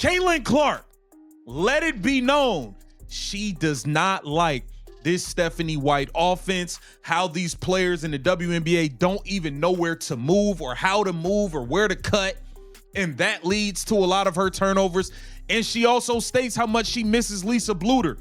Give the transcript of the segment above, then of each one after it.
Caitlin Clark, let it be known, she does not like this Stephanie White offense, how these players in the WNBA don't even know where to move or how to move or where to cut. And that leads to a lot of her turnovers. And she also states how much she misses Lisa Bluder.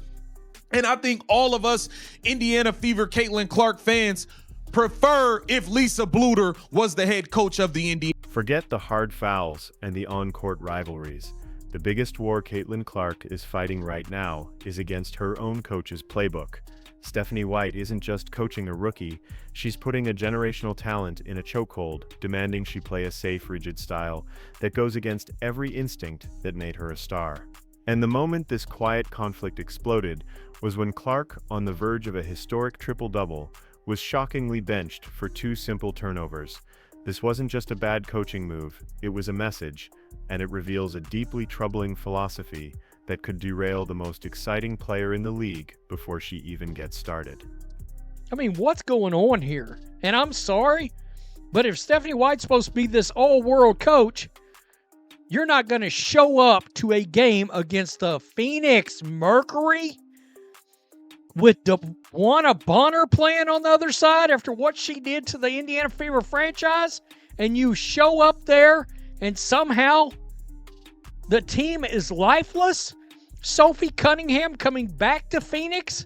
And I think all of us Indiana Fever Caitlin Clark fans prefer if Lisa Bluder was the head coach of the Indiana. Forget the hard fouls and the on-court rivalries. The biggest war Caitlin Clark is fighting right now is against her own coach's playbook. Stephanie White isn't just coaching a rookie, she's putting a generational talent in a chokehold, demanding she play a safe, rigid style that goes against every instinct that made her a star. And the moment this quiet conflict exploded was when Clark, on the verge of a historic triple-double, was shockingly benched for 2 simple turnovers. This wasn't just a bad coaching move, it was a message, and it reveals a deeply troubling philosophy that could derail the most exciting player in the league before she even gets started. I mean, what's going on here? And I'm sorry, but if Stephanie White's supposed to be this all-world coach, you're not going to show up to a game against the Phoenix Mercury with DeWanna Bonner playing on the other side after what she did to the Indiana Fever franchise, and you show up there and somehow the team is lifeless. Sophie Cunningham coming back to Phoenix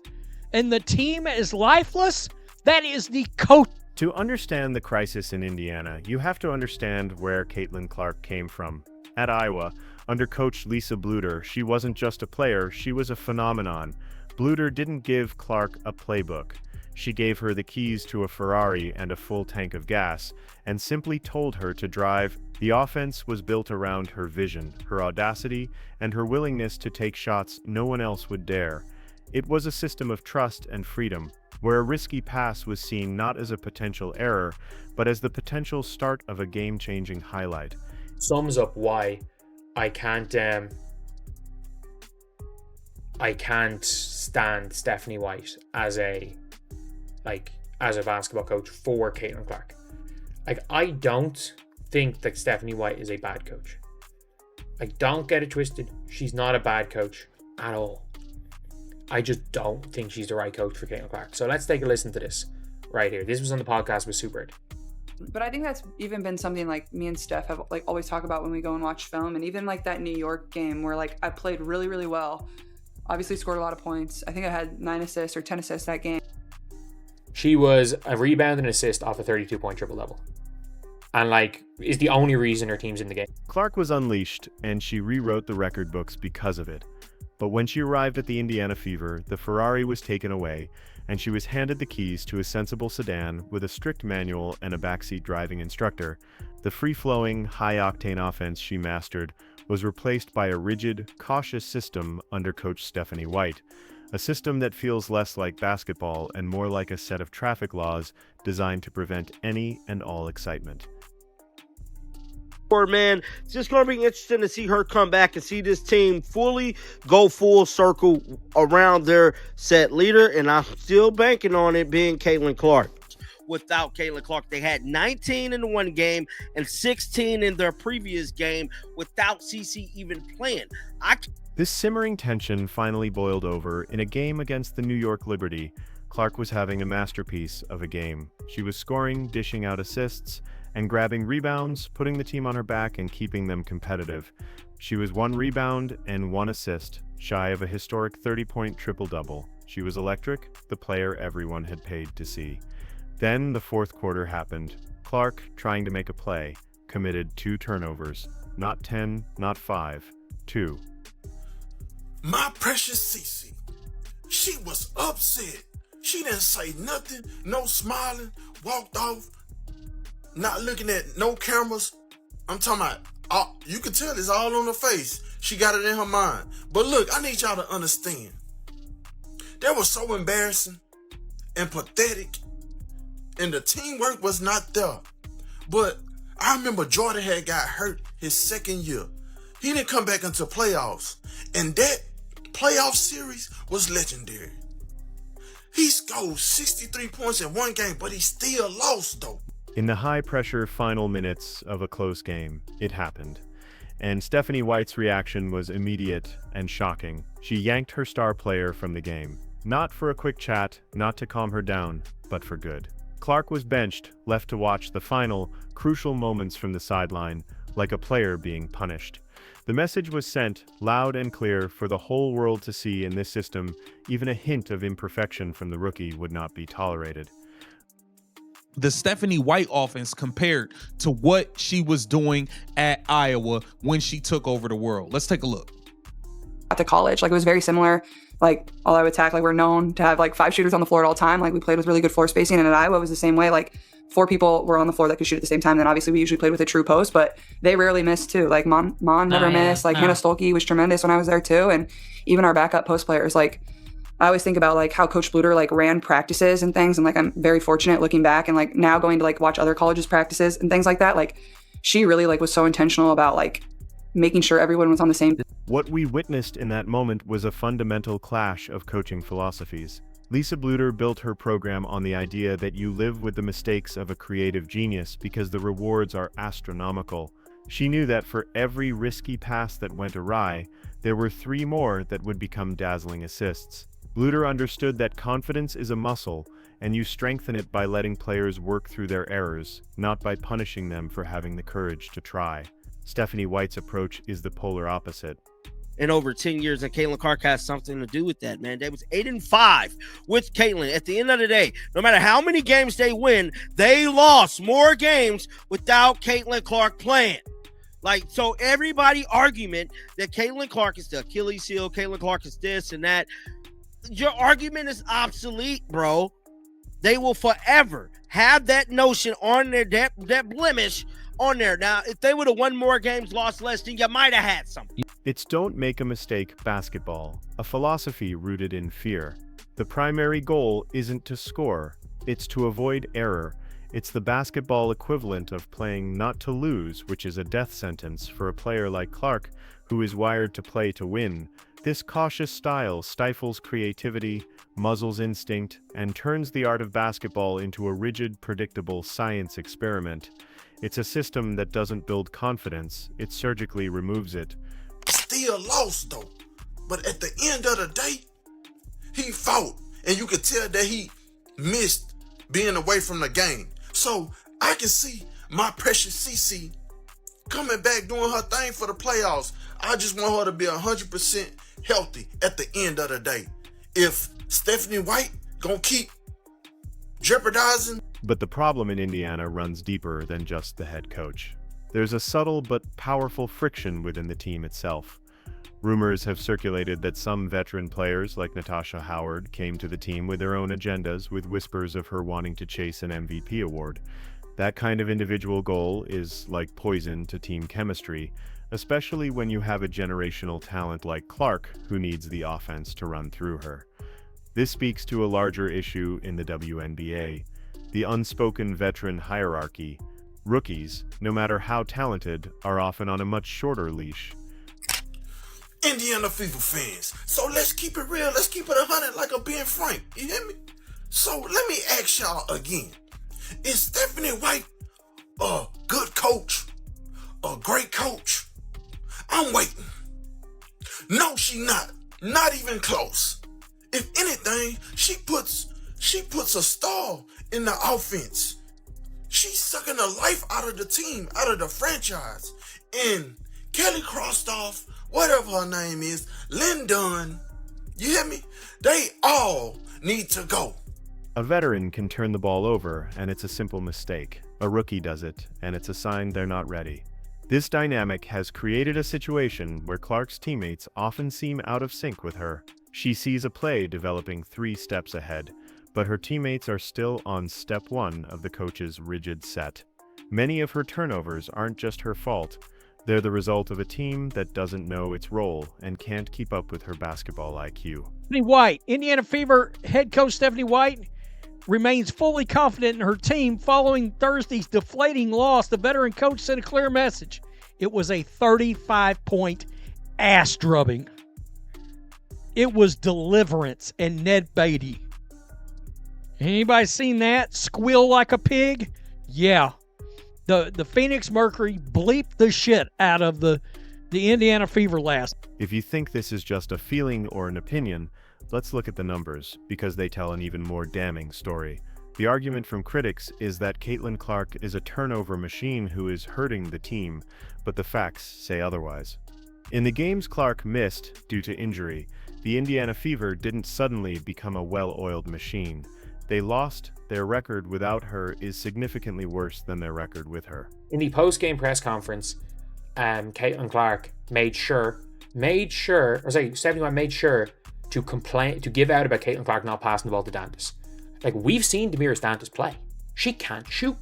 and the team is lifeless. That is the coach. To understand the crisis in Indiana, you have to understand where Caitlin Clark came from. At Iowa, under coach Lisa Bluder, she wasn't just a player, she was a phenomenon. Bluder didn't give Clark a playbook. She gave her the keys to a Ferrari and a full tank of gas, and simply told her to drive. The offense was built around her vision, her audacity, and her willingness to take shots no one else would dare. It was a system of trust and freedom, where a risky pass was seen not as a potential error, but as the potential start of a game-changing highlight. Sums up why I can't stand Stephanie White as a basketball coach for Caitlin Clark. I don't think that Stephanie White is a bad coach. Don't get it twisted. She's not a bad coach at all. I just don't think she's the right coach for Caitlin Clark. So let's take a listen to this right here. This was on the podcast with Super. But I think that's even been something like me and Steph have always talk about when we go and watch film, and even that New York game where I played really, really well. Obviously scored a lot of points. I think I had 9 assists or 10 assists that game. She was a rebound and assist off a 32-point triple-double. And is the only reason her team's in the game. Clark was unleashed, and she rewrote the record books because of it. But when she arrived at the Indiana Fever, the Ferrari was taken away, and she was handed the keys to a sensible sedan with a strict manual and a backseat driving instructor. The free-flowing, high-octane offense she mastered was replaced by a rigid, cautious system under coach Stephanie White, a system that feels less like basketball and more like a set of traffic laws designed to prevent any and all excitement. Man, it's just going to be interesting to see her come back and see this team fully go full circle around their set leader, and I'm still banking on it being Caitlin Clark. Without Caitlin Clark, they had 19 in the one game and 16 in their previous game without CC even playing. This simmering tension finally boiled over in a game against the New York Liberty. Clark was having a masterpiece of a game. She was scoring, dishing out assists, and grabbing rebounds, putting the team on her back and keeping them competitive. She was 1 rebound and 1 assist, shy of a historic 30-point triple-double. She was electric, the player everyone had paid to see. Then the fourth quarter happened. Clark, trying to make a play, committed 2 turnovers. Not 10, not 5, 2. My precious Cece, she was upset. She didn't say nothing, no smiling, walked off, not looking at no cameras. I'm talking about, you can tell it's all on her face. She got it in her mind. But look, I need y'all to understand. That was so embarrassing and pathetic, and the teamwork was not there. But I remember Jordan had got hurt his second year. He didn't come back into playoffs, and that playoff series was legendary. He scored 63 points in one game, but he still lost though. In the high-pressure final minutes of a close game, it happened. And Stephanie White's reaction was immediate and shocking. She yanked her star player from the game. Not for a quick chat, not to calm her down, but for good. Clark was benched, left to watch the final, crucial moments from the sideline, like a player being punished. The message was sent, loud and clear, for the whole world to see. In this system, even a hint of imperfection from the rookie would not be tolerated. The Stephanie White offense compared to what she was doing at Iowa when she took over the world. Let's take a look. At the college, like it was very similar. Like all out attack, like we're known to have like 5 shooters on the floor at all time. Like we played with really good floor spacing, and at Iowa it was the same way. Like 4 people were on the floor that could shoot at the same time. Then obviously we usually played with a true post, but they rarely missed too. Like Mon never missed. Like Hannah Stolke was tremendous when I was there too, and even our backup post players. Like I always think about like how Coach Bluter like ran practices and things, and like I'm very fortunate looking back and like now going to like watch other colleges practices and things like that. Like she really like was so intentional about like making sure everyone was on the same. What we witnessed in that moment was a fundamental clash of coaching philosophies. Lisa Bluter built her program on the idea that you live with the mistakes of a creative genius because the rewards are astronomical. She knew that for every risky pass that went awry, there were 3 more that would become dazzling assists. Bluter understood that confidence is a muscle, and you strengthen it by letting players work through their errors, not by punishing them for having the courage to try. Stephanie White's approach is the polar opposite. In over 10 years, and Caitlin Clark has something to do with that, man. They was 8-5 with Caitlin. At the end of the day, no matter how many games they win, they lost more games without Caitlin Clark playing. Like, so everybody argument that Caitlin Clark is the Achilles heel, Caitlin Clark is this and that, your argument is obsolete, bro. They will forever have that notion on their that blemish on there. Now, if they would have won more games, lost less, then you might have had something. It's don't make a mistake basketball, a philosophy rooted in fear. The primary goal isn't to score, it's to avoid error. It's the basketball equivalent of playing not to lose, which is a death sentence for a player like Clark, who is wired to play to win. This cautious style stifles creativity, muzzles instinct, and turns the art of basketball into a rigid, predictable science experiment. It's a system that doesn't build confidence, it surgically removes it. Still lost though. But at the end of the day, he fought. And you could tell that he missed being away from the game. So I can see my precious CC coming back doing her thing for the playoffs. I just want her to be 100% healthy at the end of the day. If Stephanie White gonna keep jeopardizing. But the problem in Indiana runs deeper than just the head coach. There's a subtle but powerful friction within the team itself. Rumors have circulated that some veteran players like Natasha Howard came to the team with their own agendas, with whispers of her wanting to chase an MVP award. That kind of individual goal is like poison to team chemistry, especially when you have a generational talent like Clark who needs the offense to run through her. This speaks to a larger issue in the WNBA, the unspoken veteran hierarchy. Rookies, no matter how talented, are often on a much shorter leash. Indiana Fever fans, so let's keep it real, let's keep it 100 like a Ben Frank, you hear me? So let me ask y'all again, is Stephanie White a good coach, a great coach? I'm waiting. No, she not even close. If anything, she puts a stall in the offense. She's sucking the life out of the team, out of the franchise. And Kelly Krostoff, whatever her name is, Lynn Dunn, you hear me? They all need to go. A veteran can turn the ball over, and it's a simple mistake. A rookie does it, and it's a sign they're not ready. This dynamic has created a situation where Clark's teammates often seem out of sync with her. She sees a play developing 3 steps ahead, but her teammates are still on step 1 of the coach's rigid set. Many of her turnovers aren't just her fault. They're the result of a team that doesn't know its role and can't keep up with her basketball IQ. Stephanie White, Indiana Fever head coach Stephanie White remains fully confident in her team following Thursday's deflating loss. The veteran coach sent a clear message. It was a 35-point ass drubbing. It was deliverance and Ned Beatty. Anybody seen that? Squeal like a pig? Yeah. The Phoenix Mercury bleeped the shit out of the the Indiana Fever last. If you think this is just a feeling or an opinion, let's look at the numbers, because they tell an even more damning story. The argument from critics is that Caitlin Clark is a turnover machine who is hurting the team, but the facts say otherwise. In the games Clark missed due to injury, the Indiana Fever didn't suddenly become a well-oiled machine. They lost. Their record without her is significantly worse than their record with her. In the post-game press conference, Caitlin Clark made sure Stephanie White made sure to give out about Caitlin Clark not passing the ball to Dantas. Like, we've seen Damiris Dantas play. She can't shoot.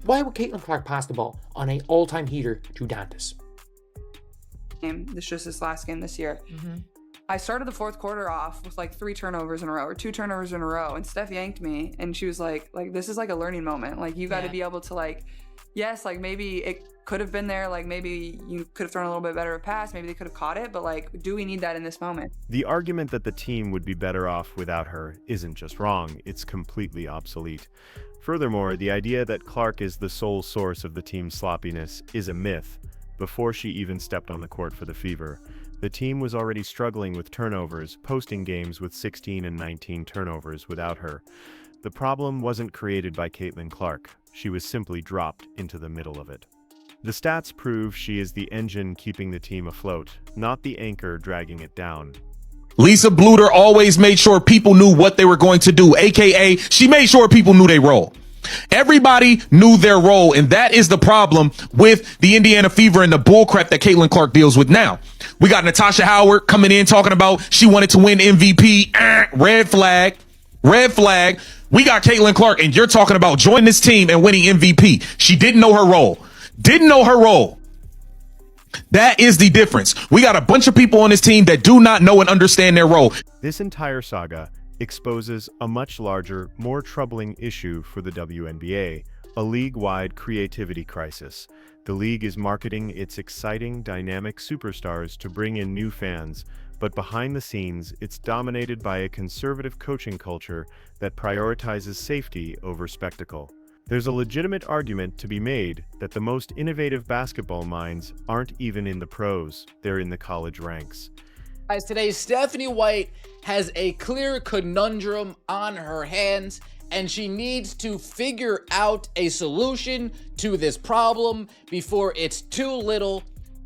Why would Caitlin Clark pass the ball on an all-time heater to Dantas? This last game this year. I started the fourth quarter off with like 3 turnovers in a row or 2 turnovers in a row, and Steph yanked me, and she was like this is like a learning moment. Like, you got to be able to, like, yes, like maybe it could have been there, like maybe you could have thrown a little bit better of a pass, maybe they could have caught it, but like, do we need that in this moment? The argument that the team would be better off without her isn't just wrong, it's completely obsolete. Furthermore, the idea that Clark is the sole source of the team's sloppiness is a myth. Before she even stepped on the court for the Fever, the team was already struggling with turnovers, posting games with 16 and 19 turnovers without her. The problem wasn't created by Caitlin Clark. She was simply dropped into the middle of it. The stats prove she is the engine keeping the team afloat, not the anchor dragging it down. Lisa Bluter always made sure people knew what they were going to do, aka she made sure people knew their role. Everybody knew their role, and that is the problem with the Indiana Fever and the bullcrap that Caitlin Clark deals with now. We got Natasha Howard coming in talking about she wanted to win MVP. Red flag. Red flag. We got Caitlin Clark, and you're talking about joining this team and winning MVP. She didn't know her role. Didn't know her role. That is the difference. We got a bunch of people on this team that do not know and understand their role. This entire saga exposes a much larger, more troubling issue for the WNBA, a league-wide creativity crisis. The league is marketing its exciting, dynamic superstars to bring in new fans, but behind the scenes, it's dominated by a conservative coaching culture that prioritizes safety over spectacle. There's a legitimate argument to be made that the most innovative basketball minds aren't even in the pros, they're in the college ranks. Guys, today Stephanie White has a clear conundrum on her hands, and she needs to figure out a solution to this problem before it's too little,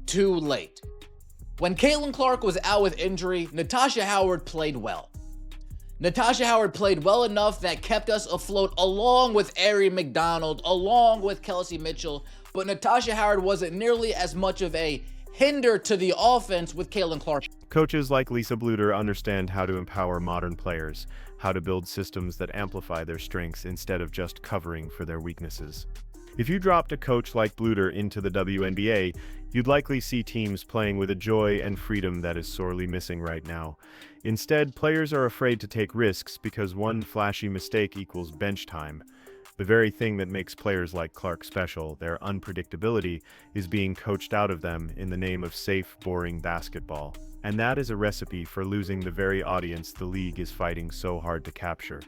too late. When Caitlin Clark was out with injury, Natasha Howard played well. Natasha Howard played well enough that kept us afloat along with Ari McDonald, along with Kelsey Mitchell, but Natasha Howard wasn't nearly as much of a hinder to the offense with Caitlin Clark. Coaches like Lisa Bluter understand how to empower modern players, how to build systems that amplify their strengths instead of just covering for their weaknesses. If you dropped a coach like Bluter into the WNBA, you'd likely see teams playing with a joy and freedom that is sorely missing right now. Instead, players are afraid to take risks because one flashy mistake equals bench time. The very thing that makes players like Clark special, their unpredictability, is being coached out of them in the name of safe, boring basketball. And that is a recipe for losing the very audience the league is fighting so hard to capture.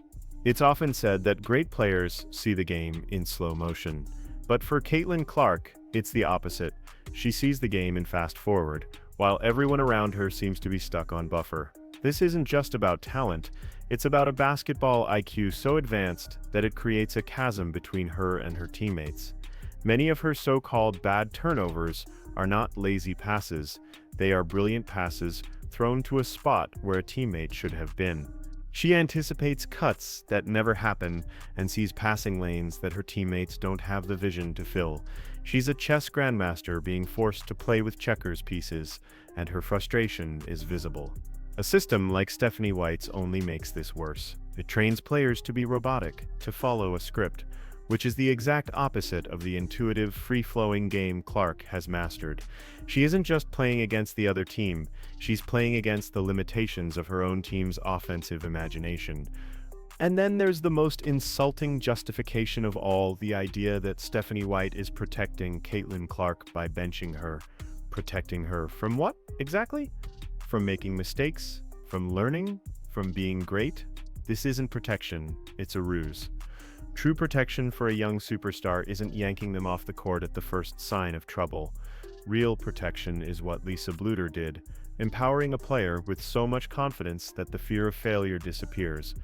It's often said that great players see the game in slow motion. But for Caitlin Clark, it's the opposite. She sees the game in fast forward, while everyone around her seems to be stuck on buffer. This isn't just about talent, it's about a basketball IQ so advanced that it creates a chasm between her and her teammates. Many of her so-called bad turnovers are not lazy passes, they are brilliant passes thrown to a spot where a teammate should have been. She anticipates cuts that never happen and sees passing lanes that her teammates don't have the vision to fill. She's a chess grandmaster being forced to play with checkers pieces, and her frustration is visible. A system like Stephanie White's only makes this worse. It trains players to be robotic, to follow a script, which is the exact opposite of the intuitive, free-flowing game Clark has mastered. She isn't just playing against the other team, she's playing against the limitations of her own team's offensive imagination. And then there's the most insulting justification of all, the idea that Stephanie White is protecting Caitlin Clark by benching her. Protecting her from what, exactly? From making mistakes? From learning? From being great? This isn't protection, it's a ruse. True protection for a young superstar isn't yanking them off the court at the first sign of trouble. Real protection is what Lisa Bluter did, empowering a player with so much confidence that the fear of failure disappears.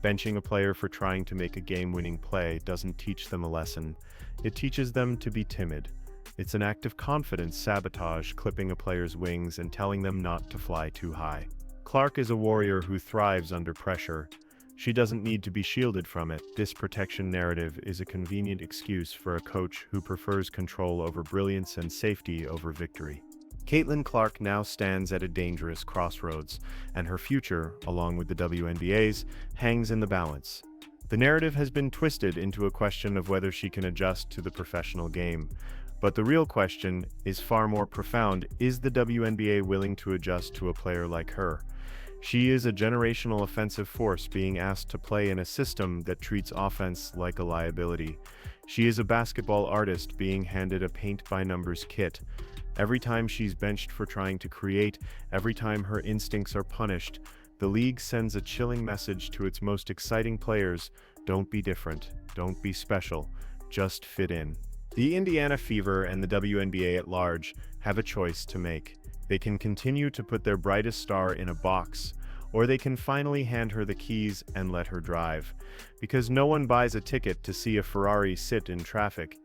Benching a player for trying to make a game-winning play doesn't teach them a lesson. It teaches them to be timid. It's an act of confidence sabotage, clipping a player's wings and telling them not to fly too high. Clark is a warrior who thrives under pressure. She doesn't need to be shielded from it. This protection narrative is a convenient excuse for a coach who prefers control over brilliance and safety over victory. Caitlin Clark now stands at a dangerous crossroads, and her future, along with the WNBA's, hangs in the balance. The narrative has been twisted into a question of whether she can adjust to the professional game. But the real question is far more profound. Is the WNBA willing to adjust to a player like her? She is a generational offensive force being asked to play in a system that treats offense like a liability. She is a basketball artist being handed a paint-by-numbers kit. Every time she's benched for trying to create, every time her instincts are punished, the league sends a chilling message to its most exciting players: don't be different, don't be special, just fit in. The Indiana Fever and the WNBA at large have a choice to make. They can continue to put their brightest star in a box, or they can finally hand her the keys and let her drive. Because no one buys a ticket to see a Ferrari sit in traffic,